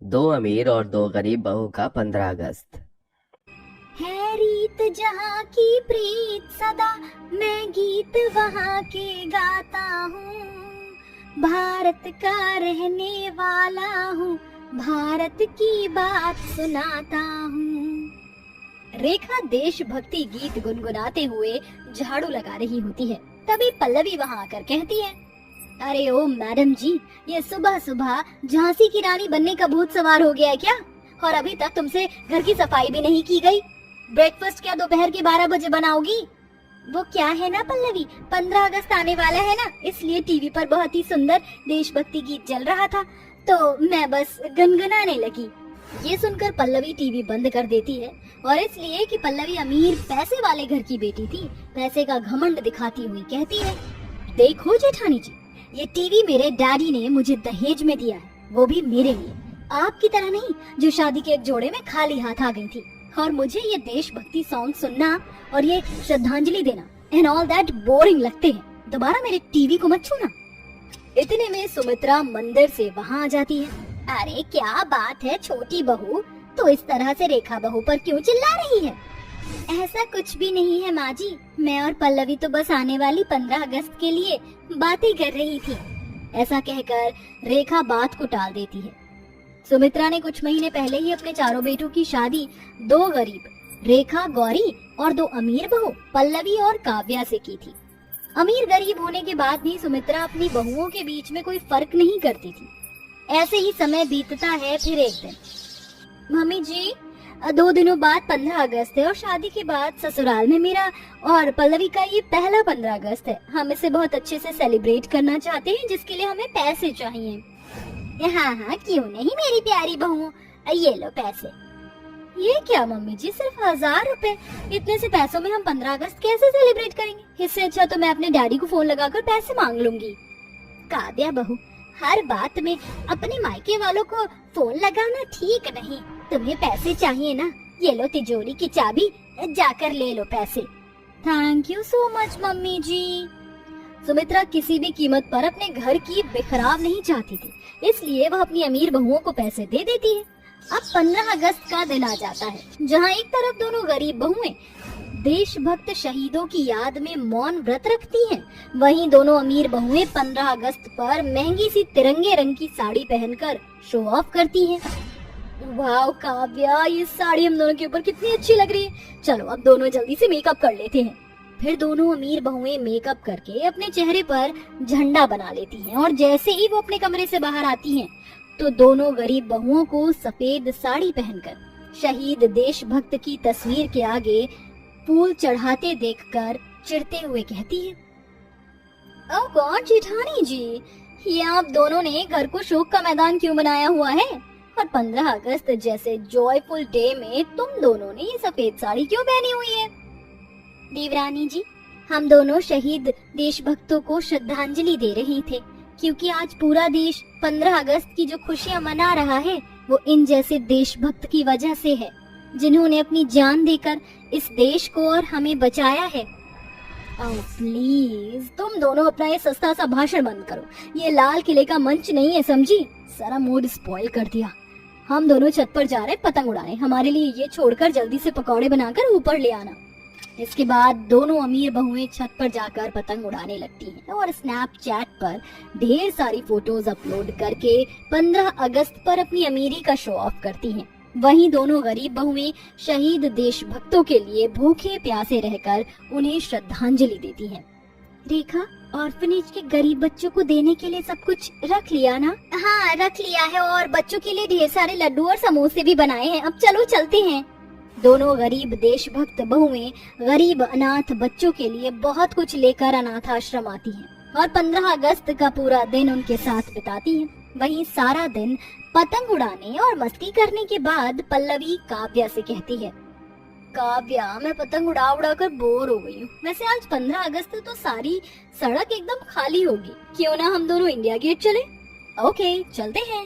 दो अमीर और दो गरीब बहू का 15 अगस्त। है रीत जहाँ की प्रीत सदा, मैं गीत वहाँ के गाता हूँ। भारत का रहने वाला हूँ, भारत की बात सुनाता हूँ। रेखा देशभक्ति गीत गुनगुनाते हुए झाड़ू लगा रही होती है। तभी पल्लवी वहाँ आकर कहती है, अरे ओ मैडम जी, ये सुबह सुबह झांसी की रानी बनने का भूत सवार हो गया है क्या? और अभी तक तुमसे घर की सफाई भी नहीं की गई। ब्रेकफास्ट क्या दोपहर के 12 बजे बनाओगी? वो क्या है ना पल्लवी, 15 अगस्त आने वाला है ना, इसलिए टीवी पर बहुत ही सुंदर देशभक्ति गीत चल रहा था, तो मैं बस गुनगुनाने लगी। ये सुनकर पल्लवी टीवी बंद कर देती है, और इसलिए कि पल्लवी अमीर पैसे वाले घर की बेटी थी, पैसे का घमंड दिखाती हुई कहती है, देखो जेठानी जी, ये टीवी मेरे डैडी ने मुझे दहेज में दिया है, वो भी मेरे लिए, आपकी तरह नहीं जो शादी के एक जोड़े में खाली हाथ आ गई थी। और मुझे ये देशभक्ति सॉन्ग सुनना और ये श्रद्धांजलि देना एंड ऑल दैट बोरिंग लगते हैं। दोबारा मेरे टीवी को मत छूना। इतने में सुमित्रा मंदिर से वहाँ आ जाती है। अरे क्या बात है छोटी बहू, तो इस तरह से रेखा बहू पर क्यों चिल्ला रही है? ऐसा कुछ भी नहीं है माँ जी, मैं और पल्लवी तो बस आने वाली 15 अगस्त के लिए बातें कर रही थी। ऐसा कहकर रेखा बात को टाल देती है। सुमित्रा ने कुछ महीने पहले ही अपने चारों बेटों की शादी दो गरीब, रेखा गौरी और दो अमीर बहू पल्लवी और काव्या से की थी। अमीर गरीब होने के बाद भी सुमित्रा अपनी बहुओं के बीच में कोई फर्क नहीं करती थी। ऐसे ही समय बीतता है। फिर एक दिन, मम्मी जी 2 दिनों बाद 15 अगस्त है और शादी के बाद ससुराल में मेरा और पल्लवी का ये पहला 15 अगस्त है। हम इसे बहुत अच्छे से सेलिब्रेट करना चाहते हैं, जिसके लिए हमें पैसे चाहिए। हाँ हाँ क्यों नहीं मेरी प्यारी बहू, ये लो पैसे। ये क्या मम्मी जी, सिर्फ 1000 रुपए? इतने से पैसों में हम 15 अगस्त कैसे सेलिब्रेट करेंगे? इससे अच्छा तो मैं अपने डैडी को फोन लगाकर पैसे मांग लूंगी। काव्या बहू, हर बात में अपने मायके वालों को फोन लगाना ठीक नहीं। तुम्हें पैसे चाहिए ना, ये लो तिजोरी की चाबी, जाकर ले लो पैसे। Thank you so much mummy ji. Sumitra किसी भी कीमत पर अपने घर की बिखराव नहीं चाहती थी, इसलिए वह अपनी अमीर बहुओं को पैसे दे देती है। अब 15 अगस्त का दिन आ जाता है, जहां एक तरफ दोनों गरीब बहुएं देशभक्त शहीदों की याद में मौन व्रत रखती हैं, वहीं दोनों अमीर बहुएं 15 अगस्त पर महंगी सी तिरंगे रंग की साड़ी पहनकर शो ऑफ करती हैं। वाह काव्या, ये साड़ी हम दोनों के ऊपर कितनी अच्छी लग रही है। चलो अब दोनों जल्दी से मेकअप कर लेते हैं। फिर दोनों अमीर बहुएं मेकअप करके अपने चेहरे पर झंडा बना लेती हैं, और जैसे ही वो अपने कमरे से बाहर आती हैं, तो दोनों गरीब बहुओं को सफेद साड़ी पहनकर शहीद देशभक्त की तस्वीर के आगे फूल चढ़ाते देखकर चिढ़ते हुए कहती है, ओह गॉड जेठानी जी, ये आप दोनों ने घर को शोक का मैदान क्यों बनाया हुआ है? और 15 अगस्त जैसे जॉयफुल डे में तुम दोनों ने ये सफेद साड़ी क्यों पहनी हुई है? देवरानी जी, हम दोनों शहीद देशभक्तों को श्रद्धांजलि दे रहे थे, क्योंकि आज पूरा देश 15 अगस्त की जो खुशियां मना रहा है, वो इन जैसे देशभक्त की वजह से है, जिन्होंने अपनी जान देकर इस देश को और हमें बचाया है। प्लीज तुम दोनों अपना ये सस्ता सा भाषण बंद करो, ये लाल किले का मंच नहीं है, समझी? सारा मूड स्पॉइल कर दिया। हम दोनों छत पर जा रहे पतंग उड़ाने, हमारे लिए ये छोड़कर जल्दी से पकौड़े बनाकर ऊपर ले आना। इसके बाद दोनों अमीर बहुएं छत पर जाकर पतंग उड़ाने लगती हैं और स्नैपचैट पर ढेर सारी फोटोज अपलोड करके 15 अगस्त पर अपनी अमीरी का शो ऑफ करती हैं। वहीं दोनों गरीब बहुएं शहीद देशभक्तों के लिए भूखे प्यासे रहकर उन्हें श्रद्धांजलि देती हैं। रेखा, ऑर्फनेज के गरीब बच्चों को देने के लिए सब कुछ रख लिया ना? हाँ रख लिया है, और बच्चों के लिए ढेर सारे लड्डू और समोसे भी बनाए हैं। अब चलो चलते हैं। दोनों गरीब देशभक्त बहुएं गरीब अनाथ बच्चों के लिए बहुत कुछ लेकर अनाथ आश्रम आती हैं और 15 अगस्त का पूरा दिन उनके साथ बिताती हैं। वहीं सारा दिन पतंग उड़ाने और मस्ती करने के बाद पल्लवी काव्या से कहती है, काव्या मैं पतंग उड़ा कर बोर हो गई हूँ। वैसे आज 15 अगस्त तो सारी सड़क एकदम खाली होगी, क्यों ना हम दोनों इंडिया गेट चले? ओके चलते हैं।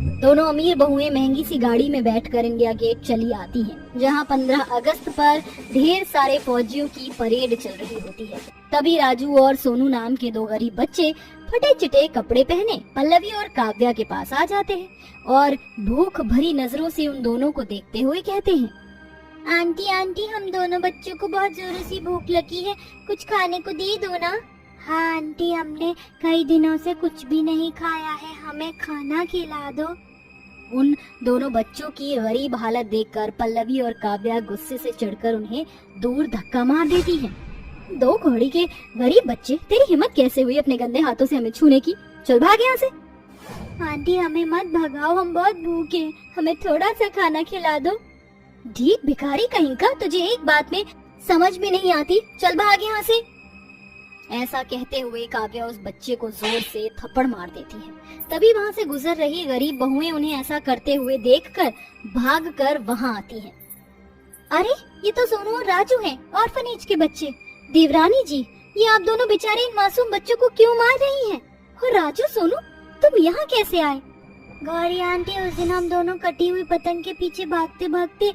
दोनों अमीर बहुएं महंगी सी गाड़ी में बैठकर इंडिया गेट चली आती हैं, जहां 15 अगस्त पर ढेर सारे फौजियों की परेड चल रही होती है। तभी राजू और सोनू नाम के दो गरीब बच्चे फटे चिटे कपड़े पहने पल्लवी और काव्या के पास आ जाते हैं और भूख भरी नजरों से उन दोनों को देखते हुए कहते हैं, आंटी आंटी, हम दोनों बच्चों को बहुत जोरों से भूख लगी है, कुछ खाने को दे दो ना। हाँ आंटी, हमने कई दिनों से कुछ भी नहीं खाया है, हमें खाना खिला दो। उन दोनों बच्चों की गरीब हालत देखकर पल्लवी और काव्या गुस्से से चिढ़कर उन्हें दूर धक्का मार देती हैं। दो घोड़ी के गरीब बच्चे, तेरी हिम्मत कैसे हुई अपने गंदे हाथों से हमें छूने की? चल भाग यहाँ से। आंटी हमें मत भगाओ, हम बहुत भूखे हैं, हमें थोड़ा सा खाना खिला दो। ढीठ भिखारी कहीं का, तुझे एक बात में समझ में नहीं आती, चल भाग यहाँ से। ऐसा कहते हुए काव्या उस बच्चे को जोर से थप्पड़ मार देती है। तभी वहाँ से गुजर रही गरीब बहुएं उन्हें ऐसा करते हुए देखकर भागकर वहाँ आती हैं। अरे ये तो सोनू और राजू हैं, ऑर्फनेज के बच्चे। देवरानी जी, ये आप दोनों बेचारे इन मासूम बच्चों को क्यों मार रही हैं? और राजू, सोनू, तुम यहाँ कैसे आए? गौरी आंटी, उस दिन हम दोनों कटी हुई पतंग के पीछे भागते भागते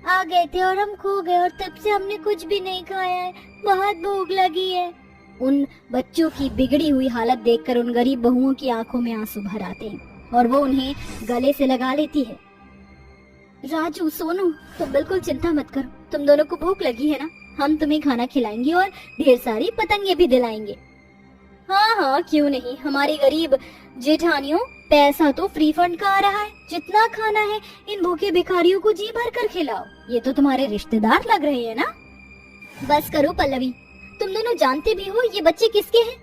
आ गए थे और हम खो गए और तब से हमने कुछ भी नहीं खाया है, बहुत भूख लगी है। उन बच्चों की बिगड़ी हुई हालत देखकर उन गरीब बहुओं की आंखों में आंसू भर आते हैं और वो उन्हें गले से लगा लेती है। राजू, सोनू, तुम बिल्कुल चिंता मत करो, तुम दोनों को भूख लगी है ना, हम तुम्हें खाना खिलाएंगे और ढेर सारी पतंगे भी दिलाएंगे। हाँ हाँ, क्यों नहीं, हमारी गरीब जेठानियों, पैसा तो फ्री फंड का आ रहा है, जितना खाना है इन भूखे भिखारियों को जी भर कर खिलाओ, ये तो तुम्हारे रिश्तेदार लग रहे हैं ना। बस करो पल्लवी, तुम दोनों जानते भी हो ये बच्चे किसके हैं?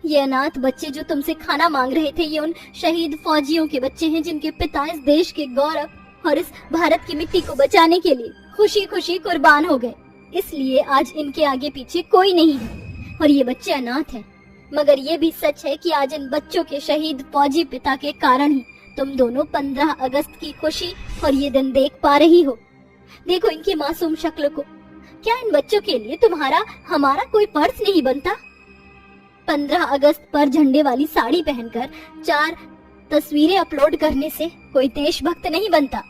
ये अनाथ बच्चे जो तुमसे खाना मांग रहे थे, ये उन शहीद फौजियों के बच्चे हैं जिनके पिता इस देश के गौरव और इस भारत की मिट्टी को बचाने के लिए खुशी खुशी कुर्बान हो गए। इसलिए आज इनके आगे पीछे कोई नहीं है और ये बच्चे अनाथ हैं। मगर ये भी सच है कि आज इन बच्चों के शहीद फौजी पिता के कारण ही तुम दोनों 15 अगस्त की खुशी और ये दिन देख पा रही हो। देखो इनकी मासूम शक्ल को, क्या इन बच्चों के लिए तुम्हारा हमारा कोई फर्ज नहीं बनता? 15 अगस्त पर झंडे वाली साड़ी पहनकर 4 तस्वीरें अपलोड करने से कोई देशभक्त नहीं बनता।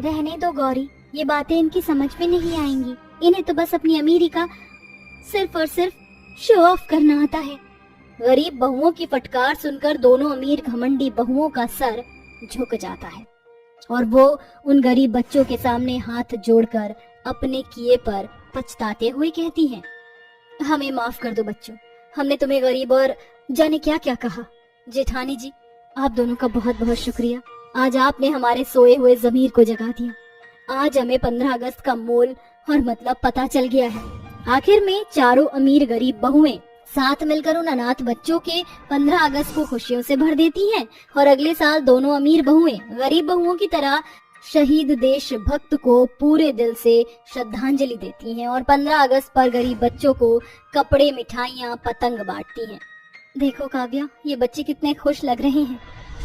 रहने दो गौरी, ये बातें इनकी समझ में नहीं आएंगी, इन्हें तो बस अपनी अमीरी का सिर्फ और सिर्फ शो ऑफ करना आता है। गरीब बहुओं की फटकार सुनकर दोनों अमीर घमंडी बहुओं का सर झुक जाता है और वो उन गरीब बच्चों के सामने हाथ जोड़कर अपने किए पर पछताते हुए कहती हैं, हमें माफ कर दो बच्चों, हमने तुम्हें गरीब और जाने क्या क्या कहा। जेठानी जी, आप दोनों का बहुत बहुत शुक्रिया, आज आपने हमारे सोए हुए जमीर को जगा दिया। आज हमें 15 अगस्त का मोल और मतलब पता चल गया है। आखिर में चारों अमीर गरीब बहुएं साथ मिलकर उन अनाथ बच्चों के 15 अगस्त को खुशियों से भर देती हैं और अगले साल दोनों अमीर बहुएं गरीब बहुओं की तरह शहीद देशभक्त को पूरे दिल से श्रद्धांजलि देती हैं और 15 अगस्त पर गरीब बच्चों को कपड़े, मिठाइयाँ, पतंग बांटती हैं। देखो काव्या, ये बच्चे कितने खुश लग रहे हैं।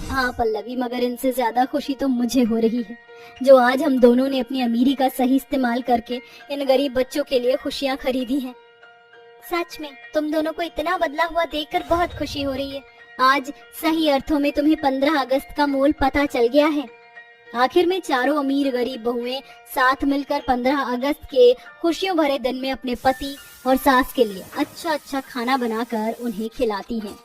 हाँ पल्लवी, मगर इनसे ज्यादा खुशी तो मुझे हो रही है जो आज हम दोनों ने अपनी अमीरी का सही इस्तेमाल करके इन गरीब बच्चों के लिए खुशियाँ खरीदी हैं। सच में तुम दोनों को इतना बदला हुआ देखकर बहुत खुशी हो रही है। आज सही अर्थों में तुम्हें 15 अगस्त का मोल पता चल गया है। आखिर में चारों अमीर गरीब बहुएं साथ मिलकर 15 अगस्त के खुशियों भरे दिन में अपने पति और सास के लिए अच्छा अच्छा खाना बनाकर उन्हें खिलाती हैं।